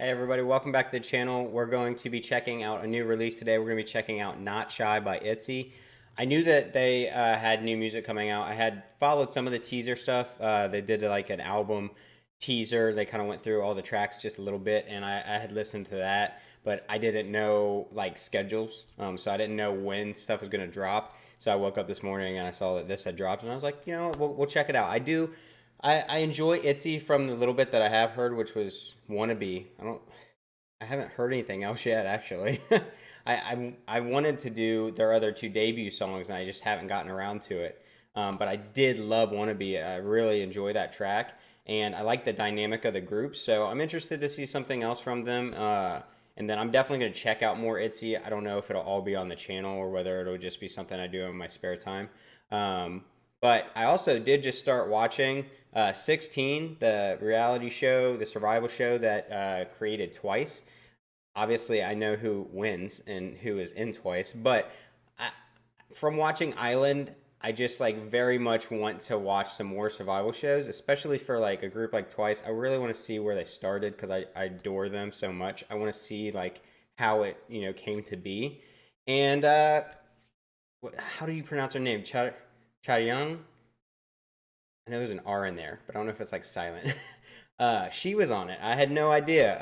Hey everybody, welcome back to the channel. We're going to be checking out a new release today. We're going to be checking out Not Shy by ITZY. I knew that they had new music coming out. I had followed some of the teaser stuff. They did like an album teaser. They kind of went through all the tracks just a little bit, and I had listened to that, but I didn't know like schedules. So I didn't know when stuff was going to drop. So I woke up this morning and I saw that this had dropped, and I was like, you know what, we'll check it out. I enjoy ITZY from the little bit that I have heard, which was Wannabe. I haven't heard anything else yet, actually. I wanted to do their other two debut songs, and I just haven't gotten around to it. But I did love Wannabe. I really enjoy that track, and I like the dynamic of the group. So I'm interested to see something else from them. And then I'm definitely going to check out more ITZY. I don't know if it'll all be on the channel or whether it'll just be something I do in my spare time. But I also did just start watching 16, the reality show, the survival show that created Twice. Obviously, I know who wins and who is in Twice, but I, from watching Island, I just like very much want to watch some more survival shows, especially for like a group like Twice. I really want to see where they started because I adore them so much. I want to see like how it came to be. And how do you pronounce her name? Charyung? I know there's an R in there, but I don't know if it's like silent. She was on it. I had no idea.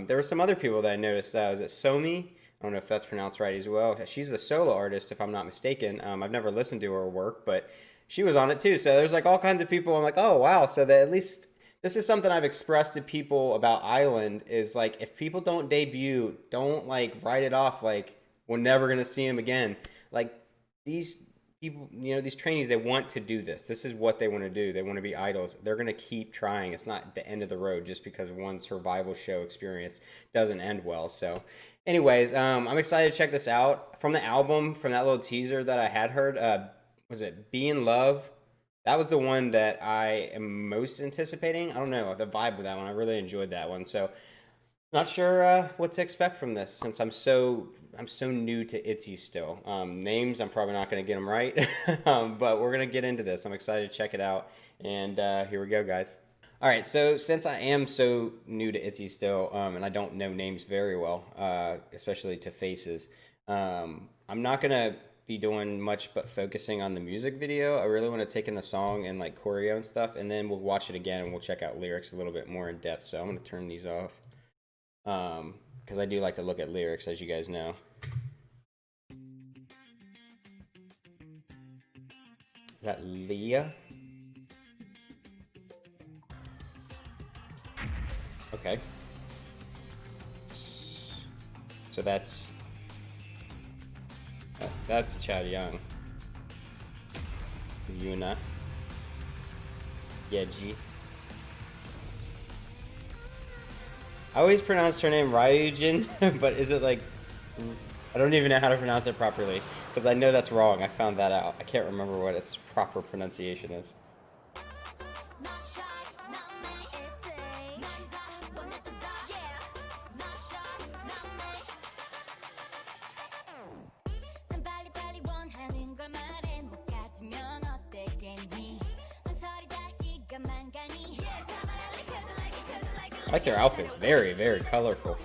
There were some other people that I noticed. Was it Somi? I don't know if that's pronounced right as well. She's a solo artist, if I'm not mistaken. I've never listened to her work, but she was on it too. So there's like all kinds of people. I'm like, oh wow. So that at least this is something I've expressed to people about Island is like if people don't debut, don't like write it off like we're never gonna see them again. Like these people, these trainees, they want to do this. This is what they want to do. They want to be idols. They're going to keep trying. It's not the end of the road just because one survival show experience doesn't end well. So, anyways, I'm excited to check this out. From the album, from that little teaser that I had heard, was it Be in Love? That was the one that I am most anticipating. I don't know, the vibe of that one. I really enjoyed that one. So, not sure what to expect from this since I'm so new to ITZY still. Names, I'm probably not going to get them right, but we're going to get into this. I'm excited to check it out, and here we go, guys. All right, so since I am so new to ITZY still, and I don't know names very well, especially to faces, I'm not going to be doing much but focusing on the music video. I really want to take in the song and like choreo and stuff, and then we'll watch it again and we'll check out lyrics a little bit more in depth. So I'm going to turn these off because I do like to look at lyrics, as you guys know. Is that Leah? Okay. So that's Chad Young. Yuna. Yeji. I always pronounce her name Ryujin, but is it like... I don't even know how to pronounce it properly, because I know that's wrong. I found that out. I can't remember what its proper pronunciation is. I like their outfits. Very, very colorful.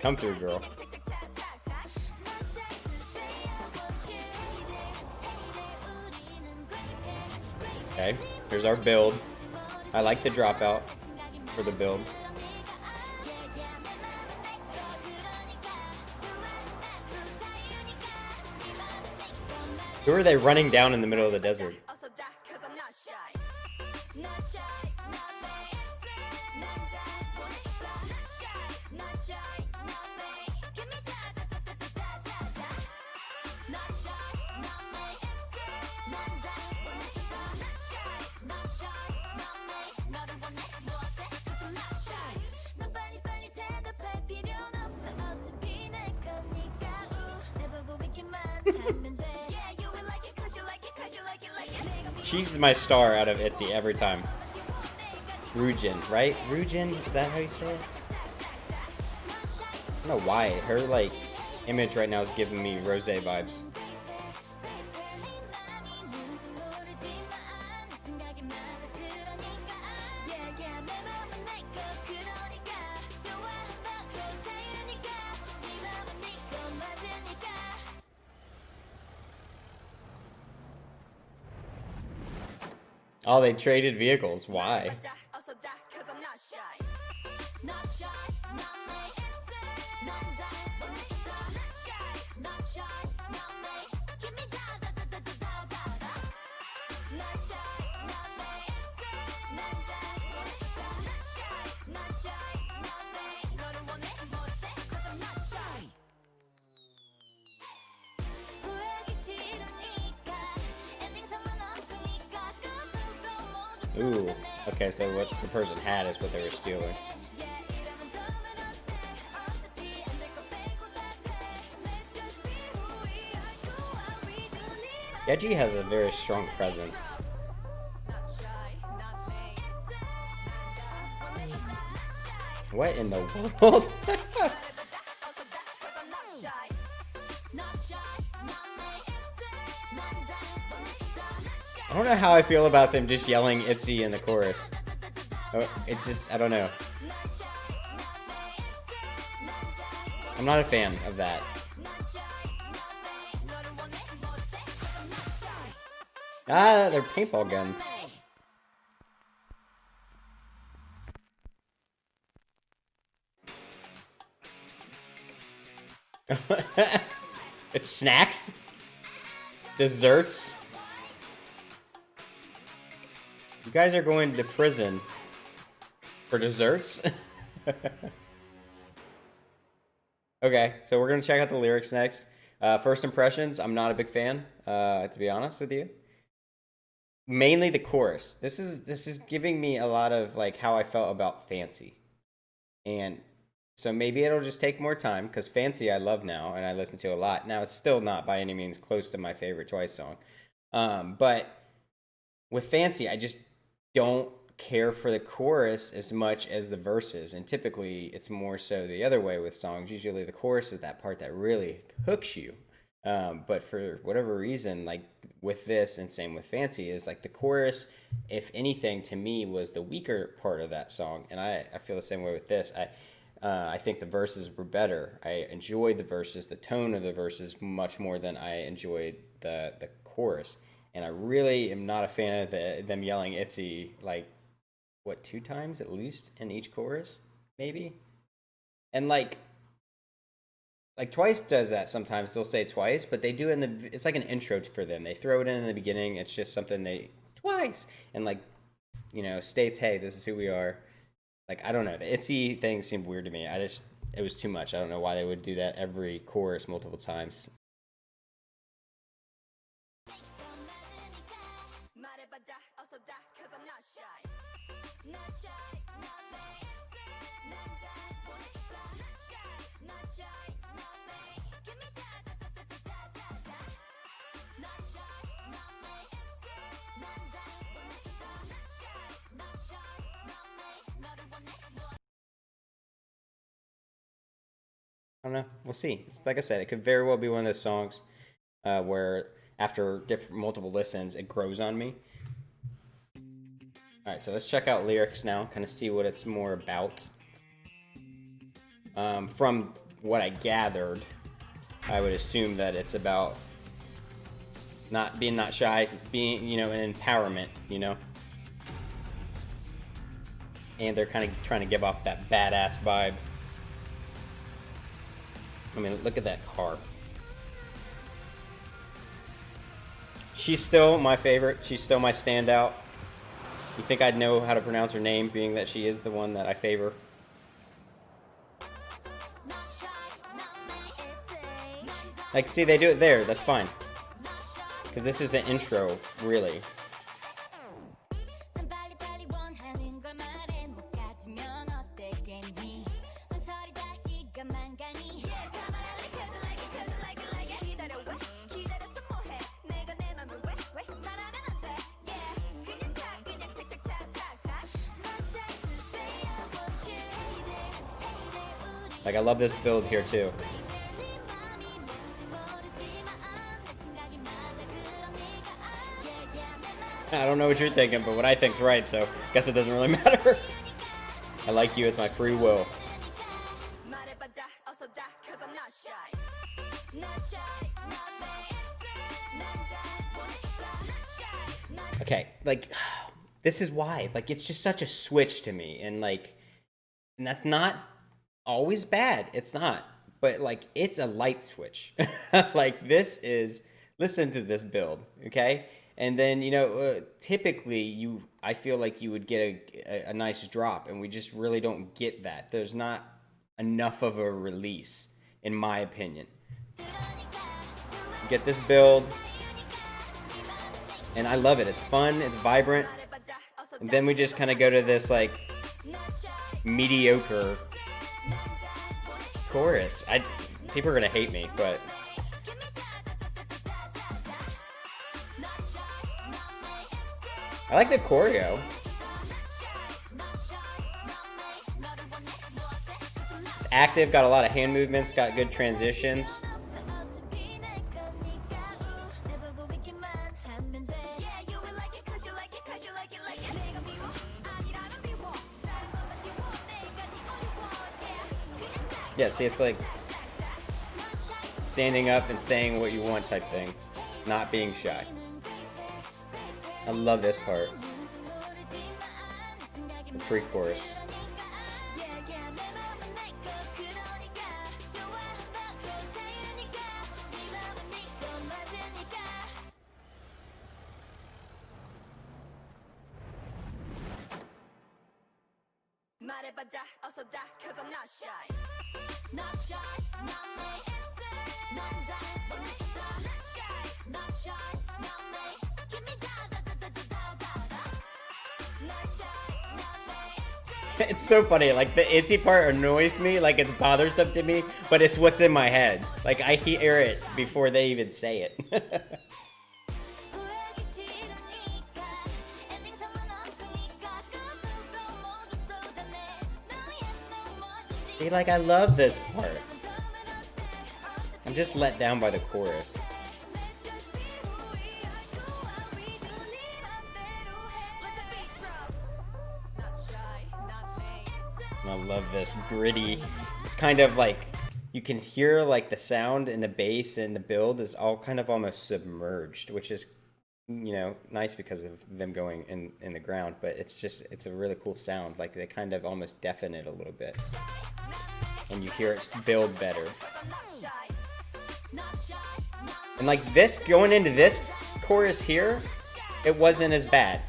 Come through, girl. Okay, here's our build. I like the dropout for the build. Who are they running down in the middle of the desert? She's my star out of ITZY every time. Rujin, right? Rujin, is that how you say it? I don't know why. Her like image right now is giving me Rose vibes. Oh, they traded vehicles. Why? Ooh, okay, so what the person had is what they were stealing. Yeji has a very strong presence. What in the world? I don't know how I feel about them just yelling ITZY in the chorus. Oh, it's just, I don't know. I'm not a fan of that. Ah, they're paintball guns. It's snacks? Desserts? You guys are going to prison for desserts? Okay, so we're gonna check out the lyrics next. First impressions, I'm not a big fan, to be honest with you. Mainly the chorus. This is giving me a lot of like how I felt about Fancy. And so maybe it'll just take more time, because Fancy I love now and I listen to a lot. Now it's still not by any means close to my favorite Twice song. But with Fancy, I just don't care for the chorus as much as the verses, and typically it's more so the other way with songs. Usually the chorus is that part that really hooks you, but for whatever reason, like with this and same with Fancy, is like the chorus, if anything, to me was the weaker part of that song, and I feel the same way with this. I think the verses were better. I enjoyed the verses, the tone of the verses much more than I enjoyed the chorus. And I really am not a fan of them yelling ITZY, like, what, 2 times at least in each chorus? Maybe? And, like Twice does that sometimes. They'll say Twice, but they do it it's like an intro for them. They throw it in the beginning. It's just something Twice! And, like, states, hey, this is who we are. Like, I don't know. The ITZY thing seemed weird to me. It was too much. I don't know why they would do that every chorus multiple times. I don't know. We'll see. It's, like I said, it could very well be one of those songs where after multiple listens, it grows on me. All right, so let's check out lyrics now, kind of see what it's more about. From what I gathered, I would assume that it's about not shy, being, an empowerment, And they're kind of trying to give off that badass vibe. I mean, look at that car. She's still my favorite. She's still my standout. You think I'd know how to pronounce her name, being that she is the one that I favor? Like, see, they do it there. That's fine. Because this is the intro, really. Like, I love this build here, too. I don't know what you're thinking, but what I think's right, so I guess it doesn't really matter. I like you, it's my free will. Okay, like, this is why. Like, it's just such a switch to me. And, like, and that's not always bad. It's not. But, like, it's a light switch. Like, this is, listen to this build, okay? And then, you know, typically, I feel like you would get a nice drop, and we just really don't get that. There's not enough of a release, in my opinion. Get this build, and I love it. It's fun, it's vibrant, and then we just kind of go to this like mediocre chorus. People are gonna hate me, but I like the choreo. It's active, got a lot of hand movements, got good transitions. Yeah, see, it's like standing up and saying what you want type thing, not being shy. I love this part. The pre-chorus. It's so funny, like the ITZY part annoys me, like it's bothersome to me, but it's what's in my head. Like I hear it before they even say it. See, like I love this part. I'm just let down by the chorus. I love this gritty. It's kind of like you can hear like the sound and the bass and the build is all kind of almost submerged, which is, you know, nice because of them going in the ground. But it's a really cool sound. Like they kind of almost deafen it a little bit, and you hear it build better. And like this going into this chorus here, it wasn't as bad.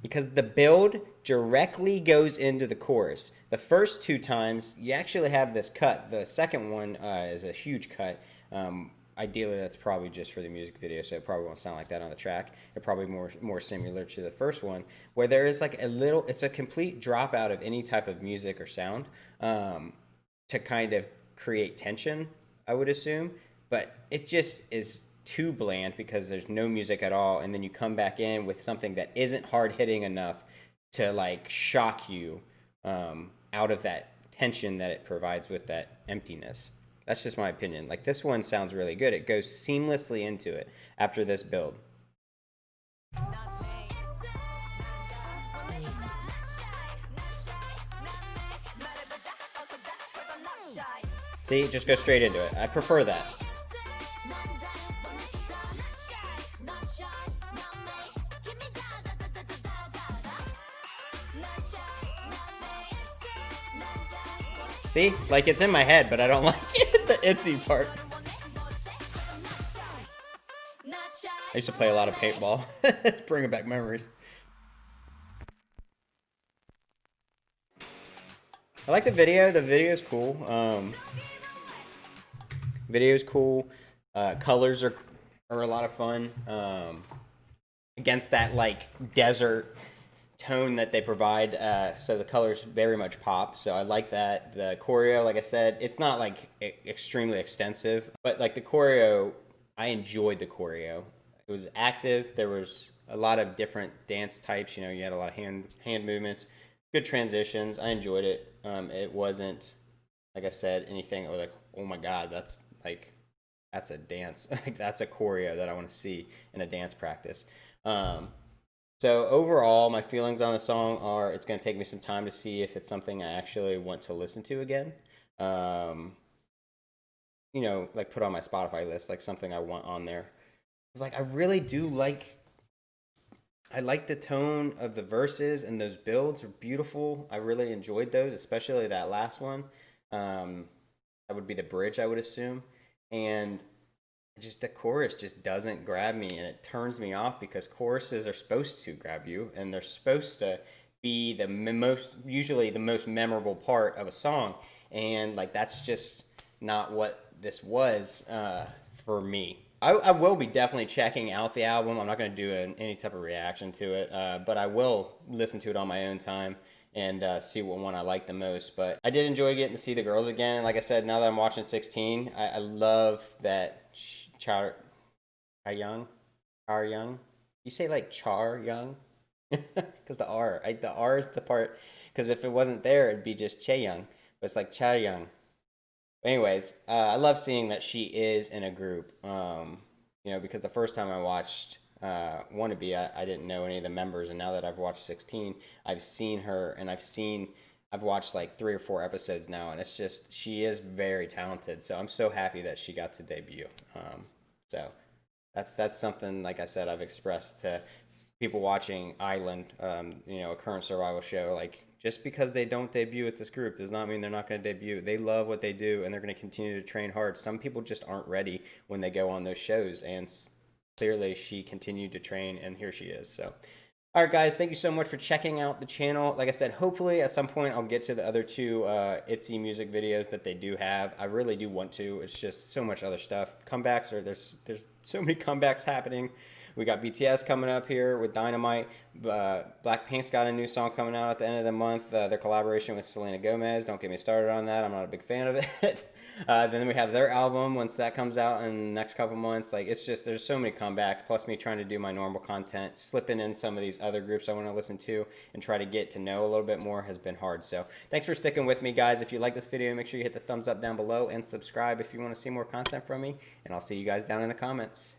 Because the build directly goes into the chorus. The first two times, you actually have this cut. The second one is a huge cut. Ideally, that's probably just for the music video, so it probably won't sound like that on the track. It's probably more similar to the first one, where there is like it's a complete dropout of any type of music or sound to kind of create tension, I would assume. But it just is too bland because there's no music at all, and then you come back in with something that isn't hard hitting enough to like shock you out of that tension that it provides with that emptiness. That's just my opinion. Like this one sounds really good. It goes seamlessly into it after this build. See, just go straight into it. I prefer that. See? Like, it's in my head, but I don't like it, the ITZY part. I used to play a lot of paintball. It's bringing back memories. I like the video. The video's cool. Video's cool. Colors are a lot of fun. Against that, like, desert tone that they provide, so the colors very much pop, so I like that. The choreo, like I said, it's not like extremely extensive, but like the choreo, I enjoyed the choreo. It was active. There was a lot of different dance types, you know, you had a lot of hand movements, good transitions. I enjoyed it. It wasn't, like I said, anything like, oh my god, that's a dance. Like that's a choreo that I want to see in a dance practice. So So overall, my feelings on the song are it's going to take me some time to see if it's something I actually want to listen to again. Um, like put on my Spotify list, like something I want on there. It's like I really do like. I like the tone of the verses and those builds are beautiful. I really enjoyed those, especially that last one. Um, that would be the bridge, I would assume. And just the chorus just doesn't grab me, and it turns me off because choruses are supposed to grab you, and they're supposed to be the most usually the most memorable part of a song, and like that's just not what this was for me. I will be definitely checking out the album. I'm not going to do any type of reaction to it, but I will listen to it on my own time and see what one I like the most. But I did enjoy getting to see the girls again. And like I said, now that I'm watching 16, I love that Char Young, Char Young. You say like Char Young, because the R is the part. Because if it wasn't there, it'd be just Che Young. But it's like Cha Young. Anyways, I love seeing that she is in a group. Because the first time I watched Wannabe, I didn't know any of the members, and now that I've watched 16, I've seen her, and I've watched like 3 or 4 episodes now, and it's just she is very talented. So I'm so happy that she got to debut. So that's something, like I said, I've expressed to people watching Island, a current survival show. Like, just because they don't debut with this group does not mean they're not going to debut. They love what they do, and they're going to continue to train hard. Some people just aren't ready when they go on those shows, and clearly she continued to train, and here she is. So, all right, guys, thank you so much for checking out the channel. Like I said, hopefully at some point I'll get to the other 2 ITZY music videos that they do have. I really do want to. It's just so much other stuff. Comebacks there's so many comebacks happening. We got BTS coming up here with Dynamite. Blackpink's got a new song coming out at the end of the month. Their collaboration with Selena Gomez. Don't get me started on that. I'm not a big fan of it. Then we have their album once that comes out in the next couple months. Like, it's just, there's so many comebacks. Plus me trying to do my normal content, slipping in some of these other groups I want to listen to and try to get to know a little bit more has been hard. So thanks for sticking with me, guys. If you like this video, make sure you hit the thumbs up down below and subscribe if you want to see more content from me. And I'll see you guys down in the comments.